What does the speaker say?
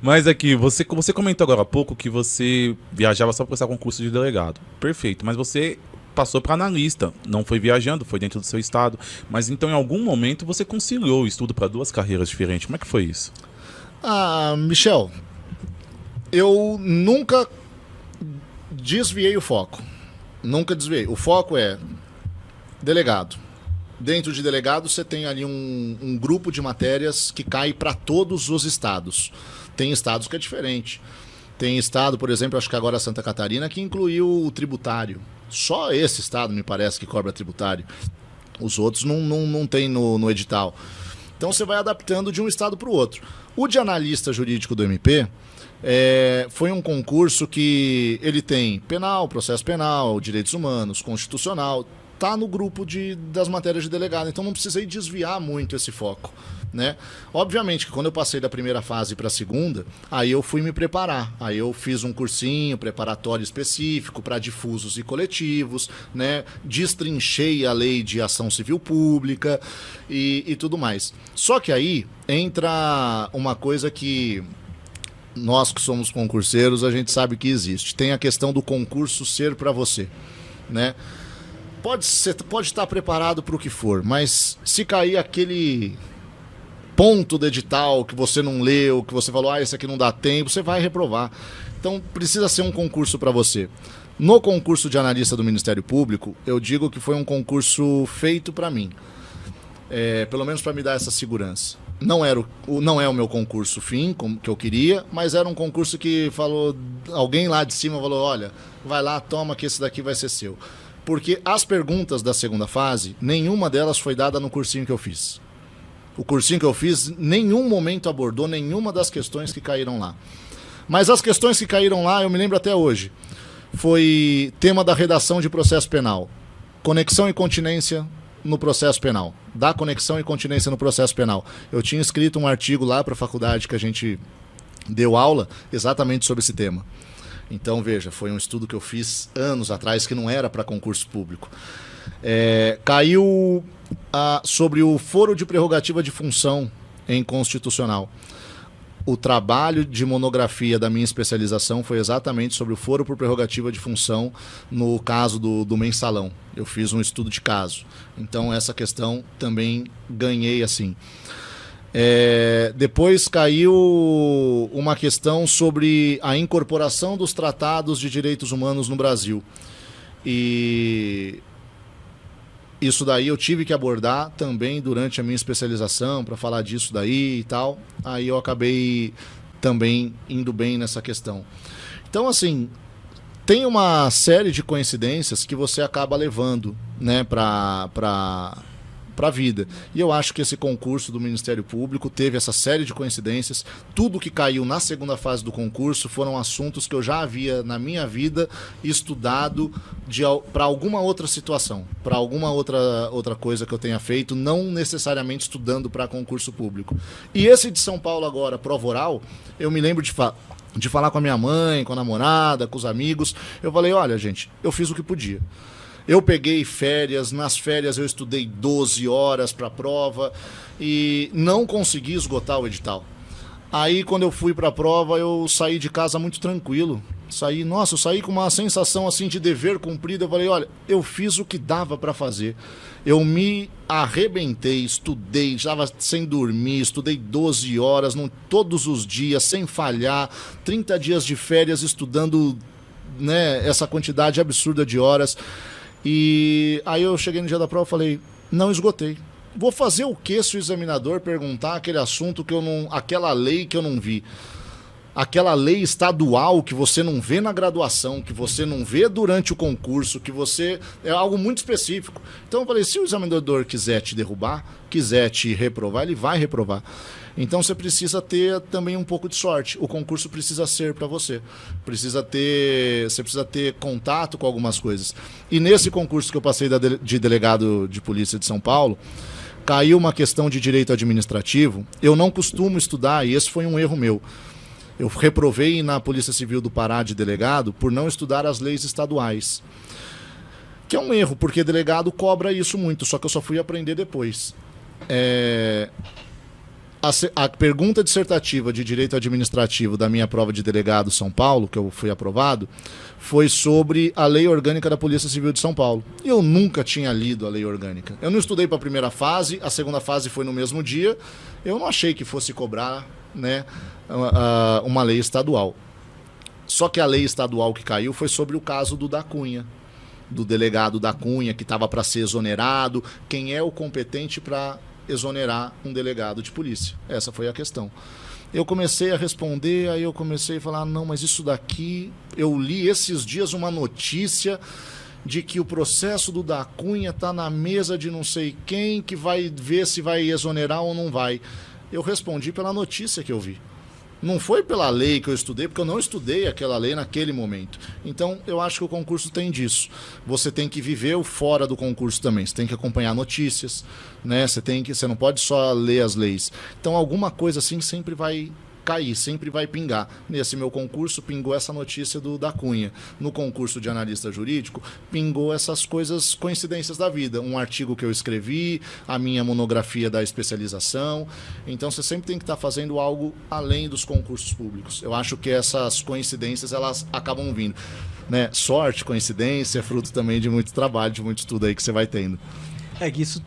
Mas aqui, você comentou agora há pouco que você viajava só para prestar concurso de delegado. Perfeito, mas você passou para analista, não foi viajando, foi dentro do seu estado. Mas então, em algum momento, você conciliou o estudo para duas carreiras diferentes. Como é que foi isso? Ah, Michel, eu nunca desviei o foco. Nunca desviei. O foco é delegado. Dentro de delegado, você tem ali um grupo de matérias que cai para todos os estados. Tem estados que é diferente. Tem estado, por exemplo, acho que agora Santa Catarina, que incluiu o tributário. Só esse estado, me parece, que cobra tributário. Os outros não tem no edital. Então você vai adaptando de um estado para o outro. O de analista jurídico do MP foi um concurso que ele tem penal, processo penal, direitos humanos, constitucional, tá no grupo das matérias de delegado, então não precisei desviar muito esse foco, né? Obviamente que quando eu passei da primeira fase para a segunda, aí eu fui me preparar, aí eu fiz um cursinho preparatório específico para difusos e coletivos, né? Destrinchei a lei de ação civil pública e tudo mais. Só que aí entra uma coisa que nós que somos concurseiros, a gente sabe que existe. Tem a questão do concurso ser para você, né? Pode estar preparado para o que for, mas se cair aquele ponto do edital que você não leu, que você falou, esse aqui não dá tempo, você vai reprovar. Então precisa ser um concurso para você. No concurso de analista do Ministério Público, eu digo que foi um concurso feito para mim. Pelo menos para me dar essa segurança. Não é o meu concurso fim, como que eu queria, mas era um concurso que falou, alguém lá de cima falou, olha, vai lá, toma que esse daqui vai ser seu. Porque as perguntas da segunda fase, nenhuma delas foi dada no cursinho que eu fiz. O cursinho que eu fiz, nenhum momento abordou nenhuma das questões que caíram lá. Mas as questões que caíram lá, eu me lembro até hoje, foi tema da redação de processo penal. Conexão e continência no processo penal. Da conexão e continência no processo penal. Eu tinha escrito um artigo lá para a faculdade que a gente deu aula exatamente sobre esse tema. Então, veja, foi um estudo que eu fiz anos atrás, que não era para concurso público. Caiu sobre o foro de prerrogativa de função em constitucional. O trabalho de monografia da minha especialização foi exatamente sobre o foro por prerrogativa de função no caso do mensalão. Eu fiz um estudo de caso. Então, essa questão também ganhei assim. Depois caiu uma questão sobre a incorporação dos tratados de direitos humanos no Brasil. E isso daí eu tive que abordar também durante a minha especialização para falar disso daí e tal. Aí eu acabei também indo bem nessa questão. Então, assim, tem uma série de coincidências que você acaba levando, né, para a vida. E eu acho que esse concurso do Ministério Público teve essa série de coincidências. Tudo que caiu na segunda fase do concurso foram assuntos que eu já havia na minha vida estudado para alguma outra situação, para alguma outra coisa que eu tenha feito, não necessariamente estudando para concurso público. E esse de São Paulo agora, prova oral, eu me lembro de falar com a minha mãe, com a namorada, com os amigos. Eu falei, olha, gente, eu fiz o que podia. Eu peguei férias, nas férias eu estudei 12 horas para a prova e não consegui esgotar o edital. Aí quando eu fui para a prova eu saí de casa muito tranquilo. Eu saí com uma sensação assim de dever cumprido. Eu falei, olha, eu fiz o que dava para fazer. Eu me arrebentei, estudei, estava sem dormir, estudei 12 horas, todos os dias, sem falhar, 30 dias de férias estudando, né, essa quantidade absurda de horas. E aí eu cheguei no dia da prova e falei, não esgotei. Vou fazer o que se o examinador perguntar aquele assunto que eu não, aquela lei que eu não vi? Aquela lei estadual que você não vê na graduação, que você não vê durante o concurso, que você... É algo muito específico. Então eu falei, se o examinador quiser te derrubar, quiser te reprovar, ele vai reprovar. Então você precisa ter também um pouco de sorte. O concurso precisa ser para você. Você precisa ter contato com algumas coisas. E nesse concurso que eu passei de delegado de polícia de São Paulo, caiu uma questão de direito administrativo. Eu não costumo estudar, e esse foi um erro meu. Eu reprovei na Polícia Civil do Pará de delegado por não estudar as leis estaduais. Que é um erro, porque delegado cobra isso muito, só que eu só fui aprender depois. A pergunta dissertativa de Direito Administrativo da minha prova de delegado São Paulo, que eu fui aprovado, foi sobre a Lei Orgânica da Polícia Civil de São Paulo. E eu nunca tinha lido a Lei Orgânica. Eu não estudei para a primeira fase, a segunda fase foi no mesmo dia. Eu não achei que fosse cobrar, né, uma lei estadual. Só que a lei estadual que caiu foi sobre o caso do da Cunha, do delegado da Cunha, que estava para ser exonerado. Quem é o competente para exonerar um delegado de polícia? Essa foi a questão. Eu comecei a responder, aí eu comecei a falar, não, mas isso daqui... Eu li esses dias uma notícia de que o processo do da Cunha está na mesa de não sei quem, que vai ver se vai exonerar ou não vai. Eu respondi pela notícia que eu vi. Não foi pela lei que eu estudei, porque eu não estudei aquela lei naquele momento. Então, eu acho que o concurso tem disso. Você tem que viver o fora do concurso também. Você tem que acompanhar notícias, né? Você não pode só ler as leis. Então, alguma coisa assim sempre vai cair, sempre vai pingar. Nesse meu concurso, pingou essa notícia do da Cunha. No concurso de analista jurídico, pingou essas coisas, coincidências da vida. Um artigo que eu escrevi, a minha monografia da especialização. Então, você sempre tem que estar fazendo algo além dos concursos públicos. Eu acho que essas coincidências, elas acabam vindo, né? Sorte, coincidência, fruto também de muito trabalho, de muito estudo aí que você vai tendo. É que isso